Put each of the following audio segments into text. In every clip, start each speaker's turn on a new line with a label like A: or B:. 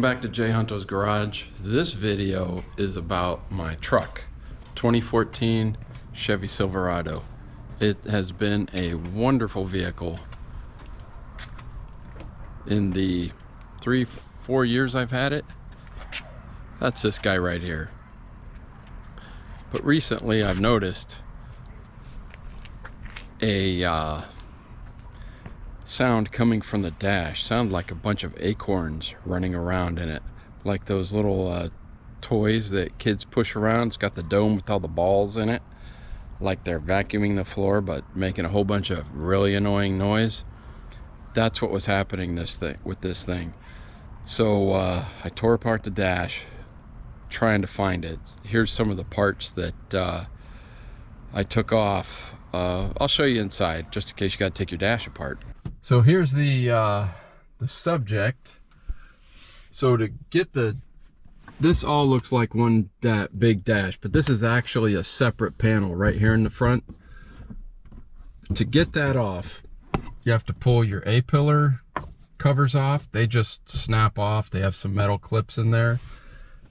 A: back to Jay Hunto's Garage. This video is about my truck, 2014 Chevy Silverado. It has been a wonderful vehicle in the 3-4 years I've had it. That's this guy right here. But recently I've noticed a sound coming from the dash. Sound like a bunch of acorns running around in it, like those little toys that kids push around. It's got the dome with all the balls in it, like they're vacuuming the floor but making a whole bunch of really annoying noise. That's what was happening with this thing. So I tore apart the dash trying to find it. Here's some of the parts that I took off. I'll show you inside just in case you got to take your dash apart. So here's the subject. So to get this all looks like one big dash, but this is actually a separate panel right here in the front. To get that off, you have to pull your A-pillar covers off. They just snap off. They have some metal clips in there.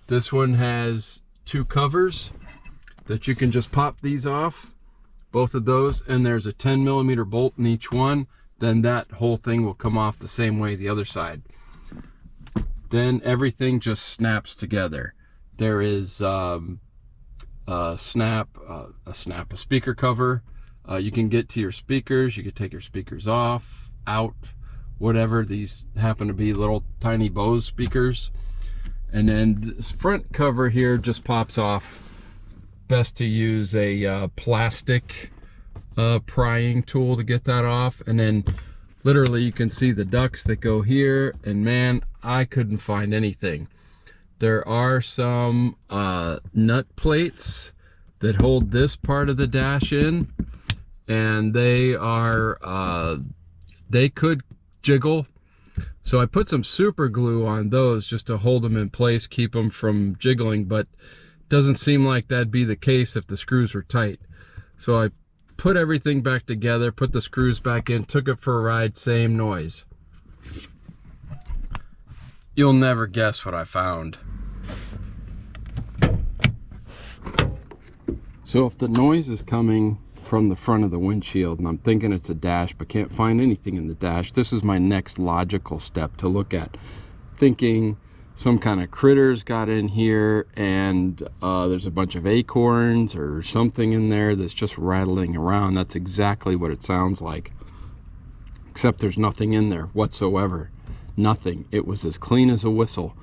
A: This one has 2 covers that you can just pop these off, both of those, and there's a 10mm bolt in each one. Then that whole thing will come off the same way the other side. Then everything just snaps together. There is a speaker cover. You can get to your speakers. You can take your speakers off, out, whatever. These happen to be little tiny Bose speakers. And then this front cover here just pops off. Best to use a plastic prying tool to get that off. And then literally you can see the ducts that go here, and man, I couldn't find anything. There are some nut plates that hold this part of the dash in, and they could jiggle. So I put some super glue on those just to hold them in place, keep them from jiggling, but doesn't seem like that'd be the case if the screws were tight. So I put everything back together, put the screws back in, took it for a ride, same noise. You'll never guess what I found. So if the noise is coming from the front of the windshield and I'm thinking it's a dash but can't find anything in the dash, this is my next logical step to look at. Thinking some kind of critters got in here and there's a bunch of acorns or something in there that's just rattling around. That's exactly what it sounds like, except there's nothing in there whatsoever. Nothing. It was as clean as a whistle.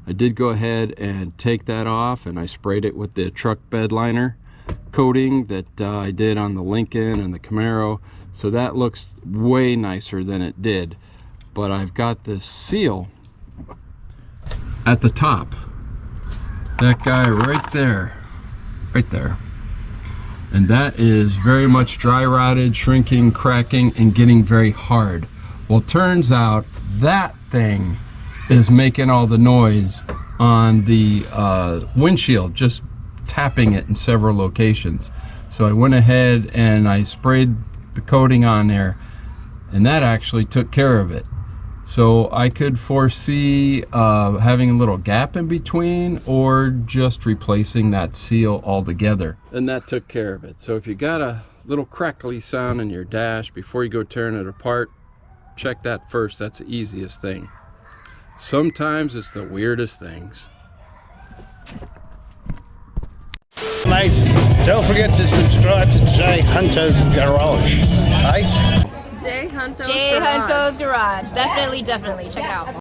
A: I did go ahead and take that off, and I sprayed it with the truck bed liner coating that I did on the Lincoln and the Camaro, so that looks way nicer than it did. But I've got this seal at the top, that guy right there, and that is very much dry rotted, shrinking, cracking, and getting very hard. Well, turns out that thing is making all the noise on the windshield, just tapping it in several locations. So I went ahead and I sprayed the coating on there, and that actually took care of it. So I could foresee having a little gap in between, or just replacing that seal altogether. And that took care of it. So if you got a little crackly sound in your dash before you go tearing it apart, check that first. That's the easiest thing. Sometimes it's the weirdest things.
B: Mate, don't forget to subscribe to Jay Hunto's Garage. Hey?
C: Jay Hunto's Garage.
D: Definitely check it out.